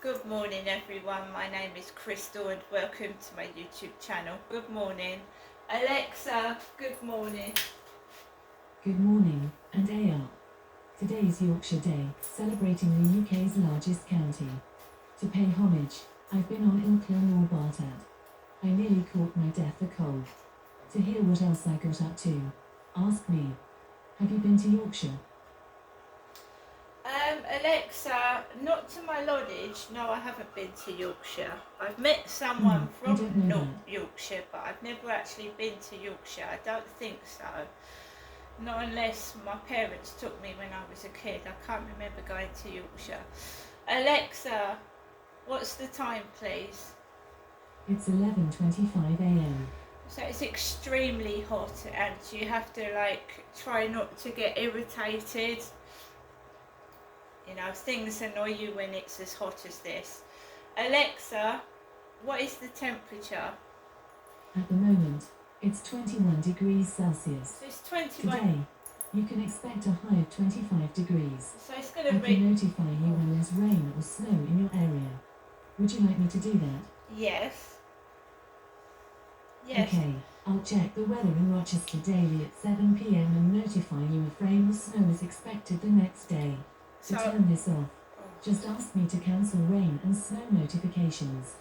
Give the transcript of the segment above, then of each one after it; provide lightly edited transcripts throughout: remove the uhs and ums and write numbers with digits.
Good morning everyone, my name is Crystal and welcome to my YouTube channel. Good morning. Alexa, good morning. Good morning, and up. Today is Yorkshire Day, celebrating the UK's largest county. To pay homage, I've been on Ilkley or Bartat. I nearly caught my death a cold. To hear what else I got up to, ask me. Have you been to Yorkshire? Alexa, not to my knowledge, no I haven't been to Yorkshire. I've met someone I don't know from that. Yorkshire but I've never actually been to Yorkshire, I don't think so. Not unless my parents took me when I was a kid, I can't remember going to Yorkshire. Alexa, what's the time please? It's 11:25 a.m. So it's extremely hot and you have to try not to get irritated. You know, things annoy you when it's as hot as this. Alexa, what is the temperature? At the moment, it's 21 degrees Celsius. So it's 21. Today, you can expect a high of 25 degrees. So it's I going to can be... notify you when there's rain or snow in your area. Would you like me to do that? Yes. Yes. Okay, I'll check the weather in Rochester daily at 7 p.m. and notify you if rain or snow is expected the next day. To turn this off, just ask me to cancel rain and snow notifications.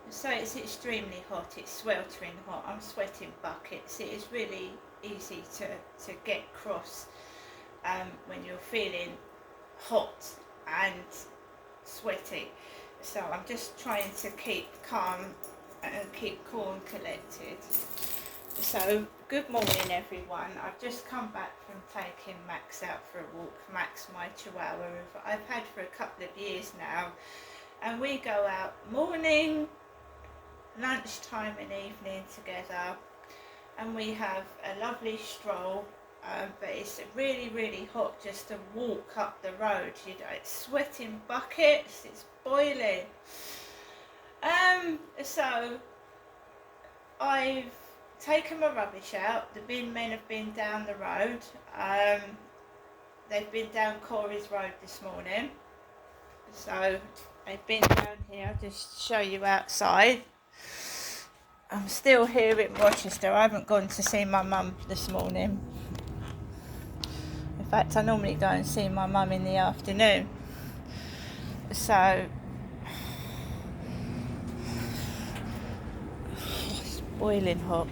So it's extremely hot, it's sweltering hot, I'm sweating buckets. It is really easy to get cross when you're feeling hot and sweaty. So I'm just trying to keep calm and keep cool and collected. So good morning everyone. I've just come back from taking Max out for a walk. Max, my chihuahua, I've had for a couple of years now, and we go out morning, lunchtime and evening together, and we have a lovely stroll, but it's really hot just to walk up the road. You know, it's sweating buckets, it's boiling. So I've taken my rubbish out. The bin men have been down the road. They've been down Corey's Road this morning. So they've been down here. I'll just show you outside. I'm still here in Rochester. I haven't gone to see my mum this morning. In fact, I normally go and see my mum in the afternoon. So it's boiling hot.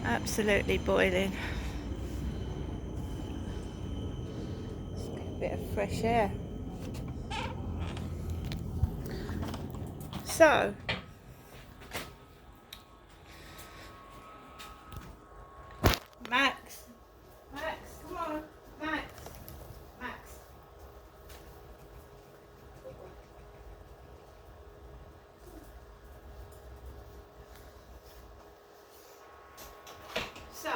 Absolutely boiling. Let's get a bit of fresh air. So Max, come on, Max. So,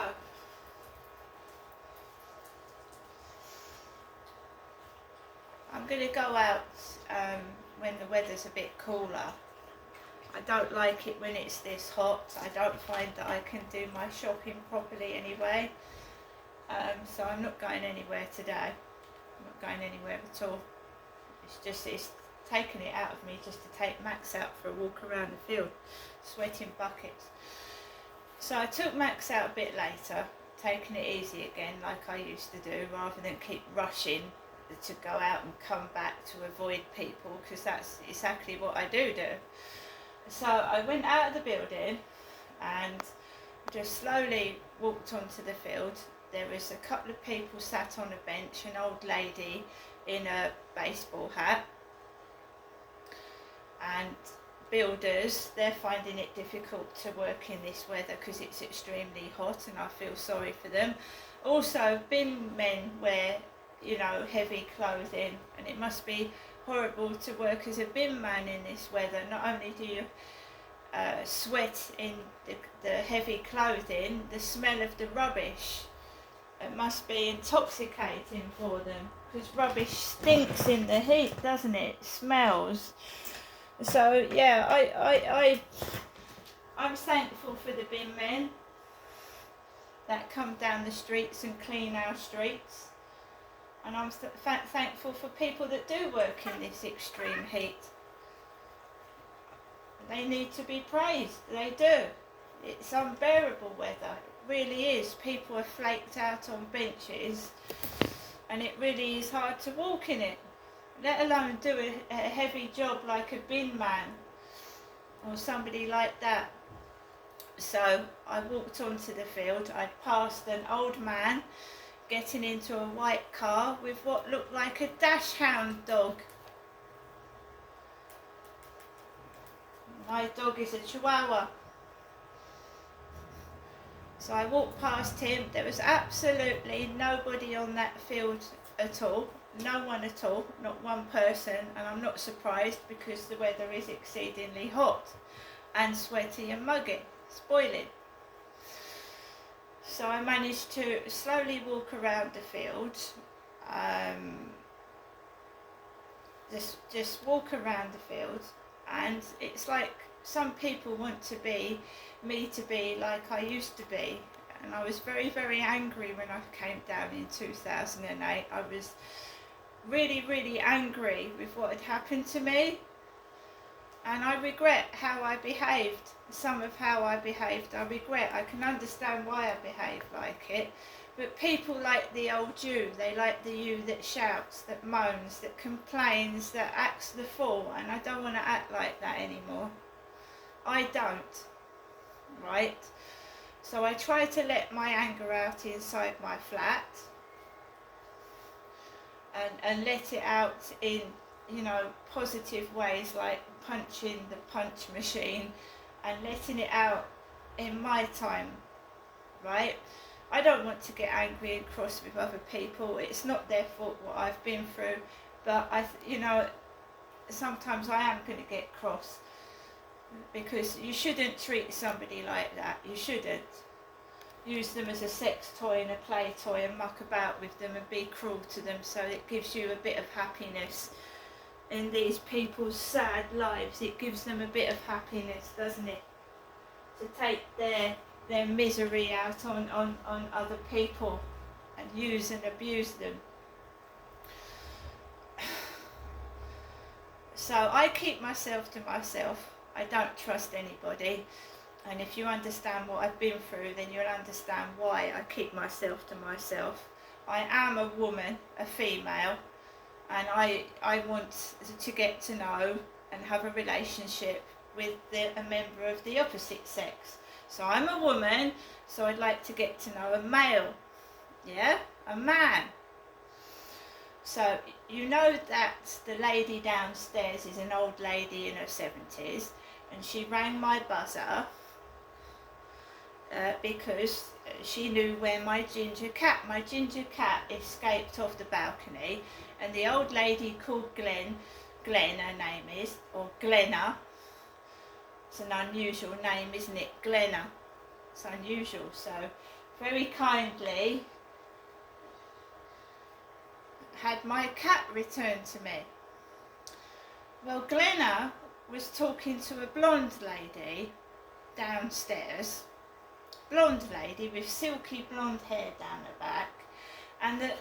I'm going to go out when the weather's a bit cooler. I don't like it when it's this hot. I don't find that I can do my shopping properly anyway. So I'm not going anywhere today. I'm not going anywhere at all. It's taking it out of me just to take Max out for a walk around the field, sweating buckets. So I took Max out a bit later, taking it easy again like I used to do, rather than keep rushing to go out and come back to avoid people, because that's exactly what I do. So I went out of the building and just slowly walked onto the field. There was a couple of people sat on a bench, an old lady in a baseball hat, and builders, they're finding it difficult to work in this weather because it's extremely hot, and I feel sorry for them. Also, bin men wear, you know, heavy clothing, and it must be horrible to work as a bin man in this weather. Not only do you sweat in the heavy clothing, the smell of the rubbish, it must be intoxicating for them, because rubbish stinks in the heat, doesn't it? It smells. So yeah, I'm thankful for the bin men that come down the streets and clean our streets, and I'm thankful for people that do work in this extreme heat. They need to be praised. They do. It's unbearable weather. It really is. People are flaked out on benches, and it really is hard to walk in it, let alone do a heavy job like a bin man or somebody like that. So I walked onto the field. I'd passed an old man getting into a white car with what looked like a dachshund dog. My dog is a Chihuahua. So I walked past him. There was absolutely nobody on that field at all. No one at all, not one person, and I'm not surprised because the weather is exceedingly hot and sweaty and muggy, spoiling. So I managed to slowly walk around the field, just walk around the field, and it's like some people want me to be like I used to be, and I was very, very angry when I came down in 2008. I was really, really angry with what had happened to me, and I regret how I behaved. Some of how I behaved I regret. I can understand why I behaved like it, but people like the old you. They like the you that shouts, that moans, that complains, that acts the fool, and I don't want to act like that anymore. I don't, right? So I try to let my anger out inside my flat, and let it out in, positive ways, like punching the punch machine and letting it out in my time, right? I don't want to get angry and cross with other people. It's not their fault what I've been through, but sometimes I am going to get cross, because you shouldn't treat somebody like that. You shouldn't use them as a sex toy and a play toy and muck about with them and be cruel to them, so it gives you a bit of happiness in these people's sad lives. It gives them a bit of happiness, doesn't it, to take their misery out on other people and use and abuse them. So I keep myself to myself. I don't trust anybody, and if you understand what I've been through, then you'll understand why I keep myself to myself. I am a woman, a female, and I want to get to know and have a relationship with a member of the opposite sex. So I'm a woman, so I'd like to get to know a male, a man. So you know that the lady downstairs is an old lady in her 70s, and she rang my buzzer because she knew where my ginger cat escaped off the balcony, and the old lady called Glen her name is, or Glenna. It's an unusual name, isn't it? Glenna. It's unusual. So very kindly had my cat returned to me. Well, Glenna was talking to a blonde lady downstairs. Blonde lady with silky blonde hair down her back, and the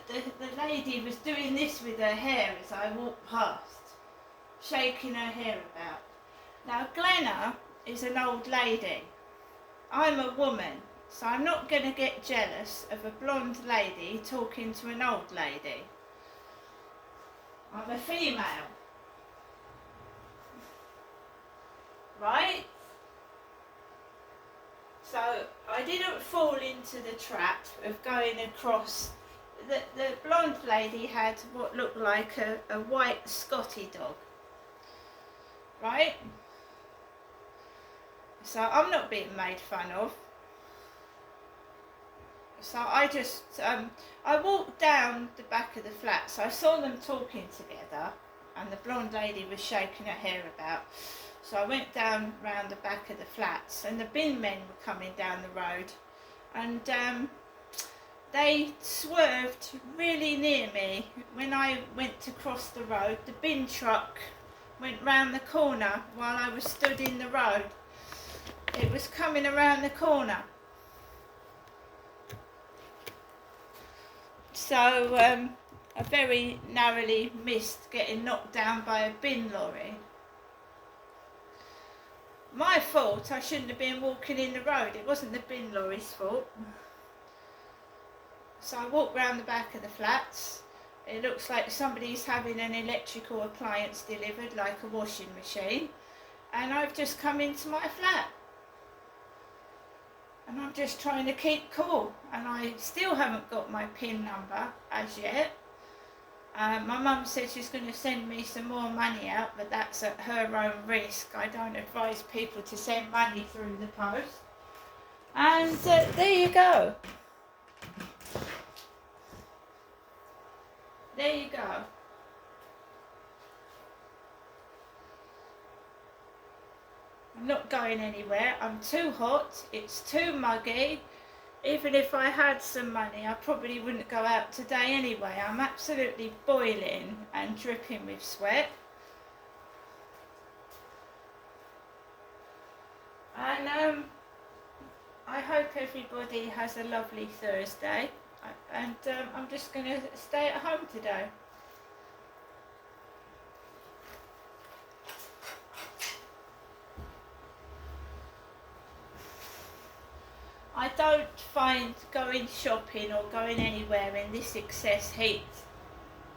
lady was doing this with her hair as I walked past, shaking her hair about. Now Glenna is an old lady. I'm a woman, so I'm not going to get jealous of a blonde lady talking to an old lady. I'm a female, right? So I didn't fall into the trap of going across. The blonde lady had what looked like a white Scotty dog, right? So I'm not being made fun of. So I just, I walked down the back of the flat, so I saw them talking together, and the blonde lady was shaking her hair about. So I went down round the back of the flats, and the bin men were coming down the road, and they swerved really near me. When I went to cross the road, the bin truck went round the corner while I was stood in the road. It was coming around the corner. So I very narrowly missed getting knocked down by a bin lorry. My fault, I shouldn't have been walking in the road. It wasn't the bin lorry's fault. So I walked round the back of the flats. It looks like somebody's having an electrical appliance delivered, like a washing machine. And I've just come into my flat. And I'm just trying to keep cool. And I still haven't got my PIN number as yet. My mum said she's going to send me some more money out, but that's at her own risk. I don't advise people to send money through the post. And there you go. There you go. I'm not going anywhere. I'm too hot. It's too muggy. Even if I had some money, I probably wouldn't go out today anyway. I'm absolutely boiling and dripping with sweat. And I hope everybody has a lovely Thursday. And I'm just going to stay at home today. I don't find going shopping or going anywhere in this excess heat.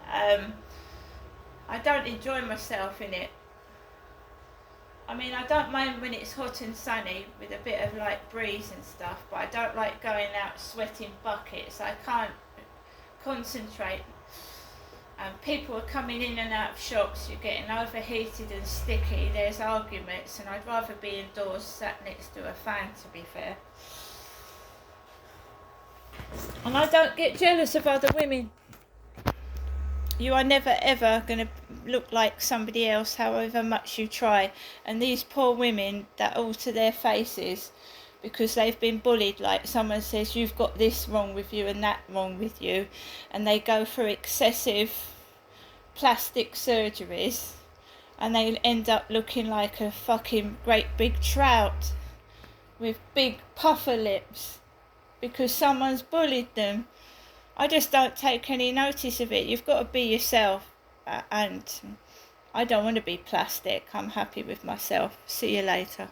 I don't enjoy myself in it. I mean, I don't mind when it's hot and sunny with a bit of light breeze and stuff, but I don't like going out sweating buckets. I can't concentrate. People are coming in and out of shops, you're getting overheated and sticky, there's arguments, and I'd rather be indoors sat next to a fan, to be fair. And I don't get jealous of other women. You are never ever going to look like somebody else, however much you try. And these poor women that alter their faces because they've been bullied, like someone says you've got this wrong with you and that wrong with you, and they go through excessive plastic surgeries and they end up looking like a fucking great big trout with big puffer lips because someone's bullied them. I just don't take any notice of it. You've got to be yourself, and I don't want to be plastic. I'm happy with myself. See you later.